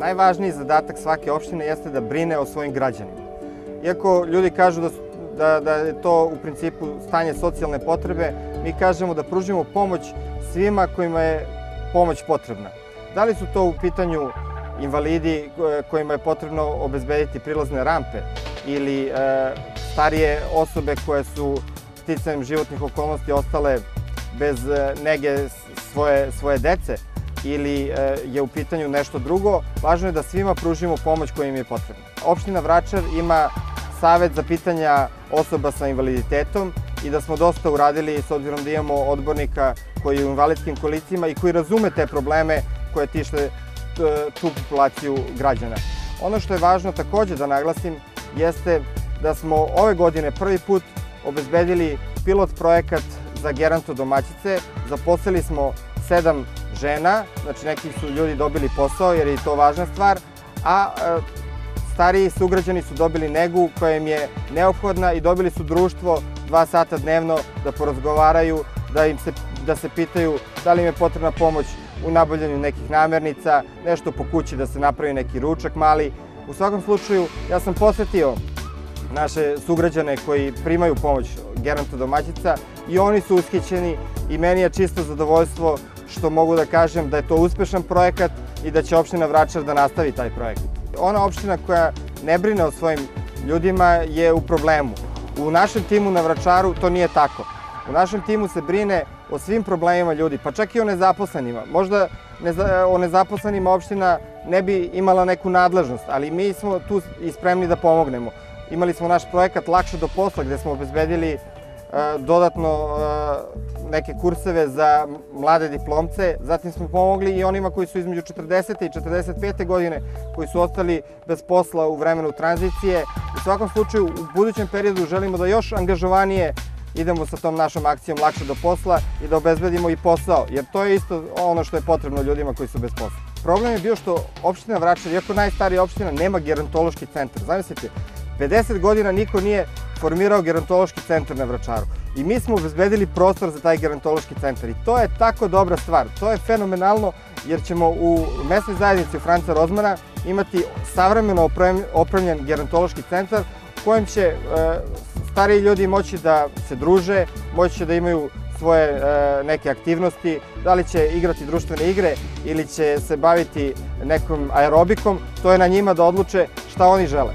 Najvažniji zadatak svake opštine jeste da brine o svojim građanima. Iako ljudi kažu da je to u principu stanje socijalne potrebe, mi kažemo da pružimo pomoć svima kojima je pomoć potrebna. Da li su to u pitanju invalidi kojima je potrebno obezbediti prilazne rampe ili starije osobe koje su sticajem životnih okolnosti ostale bez nege svoje dece ili je u pitanju nešto drugo, važno je da svima pružimo pomoć koja im je potrebna. Opština Vračar ima savet za pitanja osoba sa invaliditetom i da smo dosta uradili s obzirom da imamo odbornika koji je u invalidskim kolicima i koji razume te probleme koje tište tu populaciju građana. Ono što je važno takođe da naglasim jeste da smo ove godine prvi put obezbedili pilot projekat za gerontodomaćice. Zaposlili smo 7 žena, znači neki su ljudi dobili posao jer je to važna stvar, a stariji sugrađani su dobili negu koja im je neophodna i dobili su društvo 2 sata dnevno da porazgovaraju, da se pitaju da li im je potrebna pomoć u nabavljanju nekih namirnica, nešto po kući da se napravi neki ručak mali. U svakom slučaju, ja sam posetio naše sugrađane koji primaju pomoć gerontodomaćica i oni su ushićeni i meni je čisto zadovoljstvo što mogu da kažem da je to uspešan projekat i da će opština Vračar da nastavi taj projekat. Ona opština koja ne brine o svojim ljudima je u problemu. U našem timu na Vračaru to nije tako. U našem timu se brine o svim problemima ljudi, pa čak i o nezaposlenima. Možda o nezaposlenima opština ne bi imala neku nadležnost, ali mi smo tu i spremni da pomognemo. Imali smo naš projekat Lakše do posla gde smo obezbedili dodatno neke kurseve za mlade diplomce, zatim smo pomogli i onima koji su između 40. i 45. godine, koji su ostali bez posla u vremenu tranzicije. U svakom slučaju, u budućem periodu želimo da još angažovanije idemo sa tom našom akcijom Lakše do posla i da obezbedimo i posao, jer to je isto ono što je potrebno ljudima koji su bez posla. Problem je bio što opština Vračar, iako najstarija opština, nema gerontološki centar. Zamislite, 50 godina niko nije formirao gerontološki centar na Vračaru. I mi smo obezbedili prostor za taj gerontološki centar. I to je tako dobra stvar. To je fenomenalno jer ćemo u mesnoj zajednici u Franca Rozmana imati savremeno opremljen gerontološki centar u kojem će stariji ljudi moći da se druže, moći će da imaju svoje neke aktivnosti, da li će igrati društvene igre ili će se baviti nekom aerobikom, to je na njima da odluče šta oni žele.